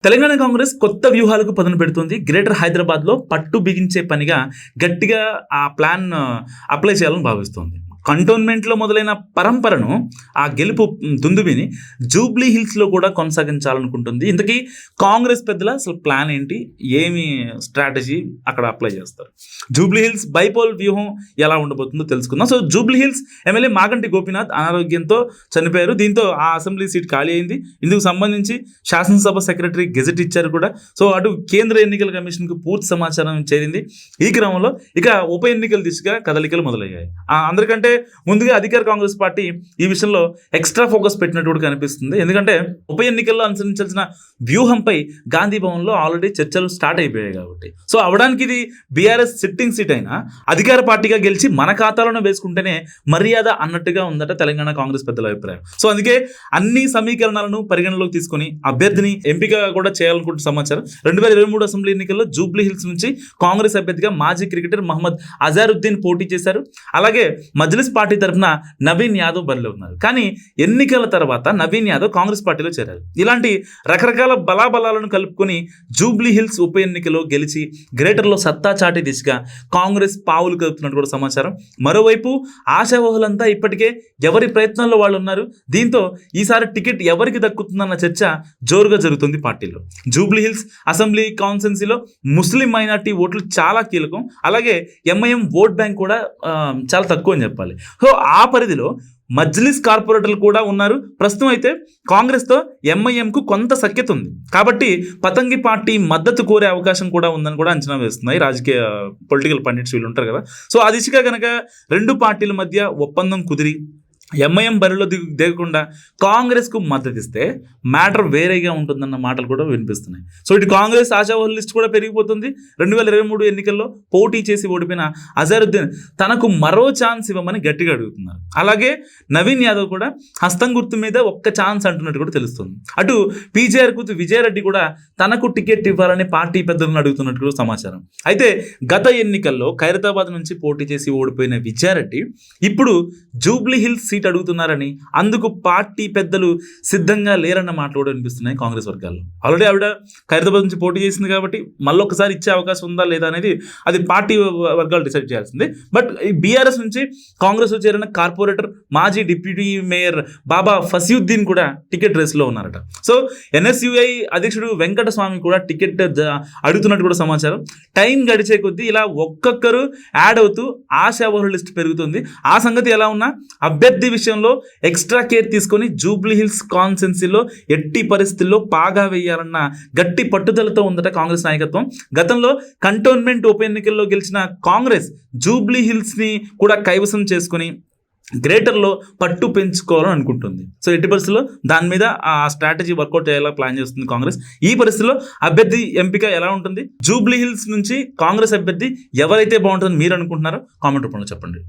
తెలంగాణ కాంగ్రెస్ కొత్త వ్యూహాలకు పదును పెడుతుంది. గ్రేటర్ హైదరాబాద్లో పట్టు బిగించే పనిగా గట్టిగా ఆ ప్లాన్ అప్లై చేయాలని భావిస్తోంది. కంటోన్మెంట్లో మొదలైన పరంపరను ఆ గెలుపు దుందుబిని జూబ్లీ హిల్స్లో కూడా కొనసాగించాలనుకుంటుంది. ఇంతకీ కాంగ్రెస్ పెద్దల అసలు ప్లాన్ ఏంటి, ఏమి స్ట్రాటజీ అక్కడ అప్లై చేస్తారు, జూబ్లీ హిల్స్ బైపోల్ వ్యూహం ఎలా ఉండబోతుందో తెలుసుకుందాం. So Jubilee hills MLA Maganti Gopinath అనారోగ్యంతో చనిపోయారు. దీంతో ఆ అసెంబ్లీ సీట్ ఖాళీ అయింది. ఇందుకు సంబంధించి శాసనసభ సెక్రటరీ గెజెట్ ఇచ్చారు కూడా. సో అటు కేంద్ర ఎన్నికల కమిషన్కు పూర్తి సమాచారం చేరింది. ఈ క్రమంలో ఇక ఉప ఎన్నికల దిశగా కదలికలు మొదలయ్యాయి. అందరికంటే ముందుగా అధికార కాంగ్రెస్ పార్టీ ఈ విషయంలో ఎక్స్ట్రా ఫోకస్ పెట్టినట్టు కూడా కనిపిస్తుంది. ఎందుకంటే ఉప ఎన్నికల్లో అనుసరించాల్సిన వ్యూహంపై గాంధీ భవన్లో ఆల్రెడీ చర్చలు స్టార్ట్ అయిపోయాయి కాబట్టి, సో అవడానికి ఇది బీఆర్ఎస్ సిట్టింగ్ సీట్ అయినా అధికార పార్టీగా గెలిచి మన ఖాతాలోనే వేసుకుంటేనే మర్యాద అన్నట్టుగా ఉందట తెలంగాణ కాంగ్రెస్ పెద్దల అభిప్రాయం. సో అందుకే అన్ని సమీకరణాలను పరిగణలోకి తీసుకుని అభ్యర్థిని ఎంపిక కూడా చేయాలనుకుంటున్న సమాచారం. 2023 అసెంబ్లీ ఎన్నికల్లో జూబ్లీ హిల్స్ నుంచి కాంగ్రెస్ అభ్యర్థిగా మాజీ క్రికెటర్ మహమ్మద్ అజారుద్దీన్ పోటీ చేశారు. అలాగే మజ్లిస్ పార్టీ తరఫున నవీన్ యాదవ్ బరిలో ఉన్నారు. కానీ ఎన్నికల తర్వాత నవీన్ యాదవ్ కాంగ్రెస్ పార్టీలో చేరారు. ఇలాంటి రకరకాల బలాబలాలను కలుపుకొని జూబ్లీ హిల్స్ ఉప ఎన్నికలో గెలిచి గ్రేటర్లో సత్తా చాటే దిశగా కాంగ్రెస్ పావులు కలుపుతున్నట్టు కూడా సమాచారం. మరోవైపు ఆశావహులంతా ఇప్పటికే ఎవరి ప్రయత్నాల్లో వాళ్ళు ఉన్నారు. దీంతో ఈసారి టికెట్ ఎవరికి దక్కుతుందన్న చర్చ జోరుగా జరుగుతుంది పార్టీలో. జూబ్లీ హిల్స్ అసెంబ్లీ కాన్స్టిట్యున్సీలో ముస్లిం మైనార్టీ ఓట్లు చాలా కీలకం. అలాగే ఎంఐఎం ఓట్ బ్యాంక్ కూడా చాలా తక్కువ అని చెప్పాలి. సో ఆ పరిధిలో మజ్లిస్ కార్పొరేటర్లు కూడా ఉన్నారు. ప్రస్తుతం అయితే కాంగ్రెస్తో ఎంఐఎంకు కొంత సఖ్యత ఉంది కాబట్టి పతంగి పార్టీ మద్దతు కోరే అవకాశం కూడా ఉందని కూడా అంచనా వేస్తున్నాయి రాజకీయ పొలిటికల్ పండిట్స్ వీళ్ళు ఉంటారు కదా. సో ఆ దిశగా కనుక రెండు పార్టీల మధ్య ఒప్పందం కుదిరి ఎంఐఎం బరిలో దిగకుండా కాంగ్రెస్కు మద్దతు ఇస్తే మ్యాటర్ వేరేగా ఉంటుందన్న మాటలు కూడా వినిపిస్తున్నాయి. సో ఇటు కాంగ్రెస్ ఆశావాహుల లిస్ట్ కూడా పెరిగిపోతుంది. 2023 ఎన్నికల్లో పోటీ చేసి ఓడిపోయిన అజారుద్దీన్ తనకు మరో ఛాన్స్ ఇవ్వమని గట్టిగా అడుగుతున్నారు. అలాగే నవీన్ యాదవ్ కూడా హస్తం గుర్తు మీద ఒక్క ఛాన్స్ అంటున్నట్టు కూడా తెలుస్తుంది. అటు పీజేఆర్ కూతు విజయారెడ్డి కూడా తనకు టికెట్ ఇవ్వాలని పార్టీ పెద్దలను అడుగుతున్నట్టు కూడా సమాచారం. అయితే గత ఎన్నికల్లో ఖైరతాబాద్ నుంచి పోటీ చేసి ఓడిపోయిన విజయారెడ్డి ఇప్పుడు జూబ్లీ హిల్స్ అడుగుతున్నారని, అందుకు పార్టీ పెద్దలు సిద్ధంగా లేరన్న మాటలు కూడా వినిపిస్తున్నాయి కాంగ్రెస్ వర్గాల్లో. ఆల్రెడీ ఆవిడ ఖైరతాబాద్ నుంచి పోటీ చేసింది కాబట్టి మళ్ళీ ఒకసారి ఇచ్చే అవకాశం ఉందా లేదా అనేది అది పార్టీ వర్గాలు డిసైడ్ చేయాల్సింది. బట్ ఈ బీఆర్ఎస్ నుంచి కాంగ్రెస్ చేరిన కార్పొరేటర్ మాజీ డిప్యూటీ మేయర్ బాబా ఫసీయుద్దీన్ కూడా టికెట్ రేస్లో ఉన్నారట. సో ఎన్ఎస్యుఐ అధ్యక్షుడు వెంకటస్వామి కూడా టికెట్ అడుగుతున్నట్టు కూడా సమాచారం. టైం గడిచే కొద్దీ ఇలా ఒక్కొక్కరు యాడ్ అవుతూ ఆశావహుల లిస్ట్ పెరుగుతుంది. ఆ సంగతి ఎలా ఉన్నా అభ్యర్థి విషయంలో ఎక్స్ట్రా కేర్ తీసుకొని జూబ్లీ హిల్స్ కాన్స్టిట్యున్సీలో ఎట్టి పరిస్థితుల్లో పాగా వేయాలన్న గట్టి పట్టుదలతో ఉందట కాంగ్రెస్ నాయకత్వం. గతంలో కంటోన్మెంట్ ఉప ఎన్నికల్లో గెలిచిన కాంగ్రెస్ జూబ్లీ హిల్స్ని కూడా కైవసం చేసుకుని గ్రేటర్లో పట్టు పెంచుకోవాలని అనుకుంటుంది. సో ఎట్టి పరిస్థితుల్లో దాని మీద ఆ స్ట్రాటజీ వర్కౌట్ చేయాలా ప్లాన్ చేస్తుంది కాంగ్రెస్. ఈ పరిస్థితిలో అభ్యర్థి ఎంపిక ఎలా ఉంటుంది, జూబ్లీ హిల్స్ నుంచి కాంగ్రెస్ అభ్యర్థి ఎవరైతే బాగుంటుందని మీరు అనుకుంటున్నారో కామెంట్ రూపంలో చెప్పండి.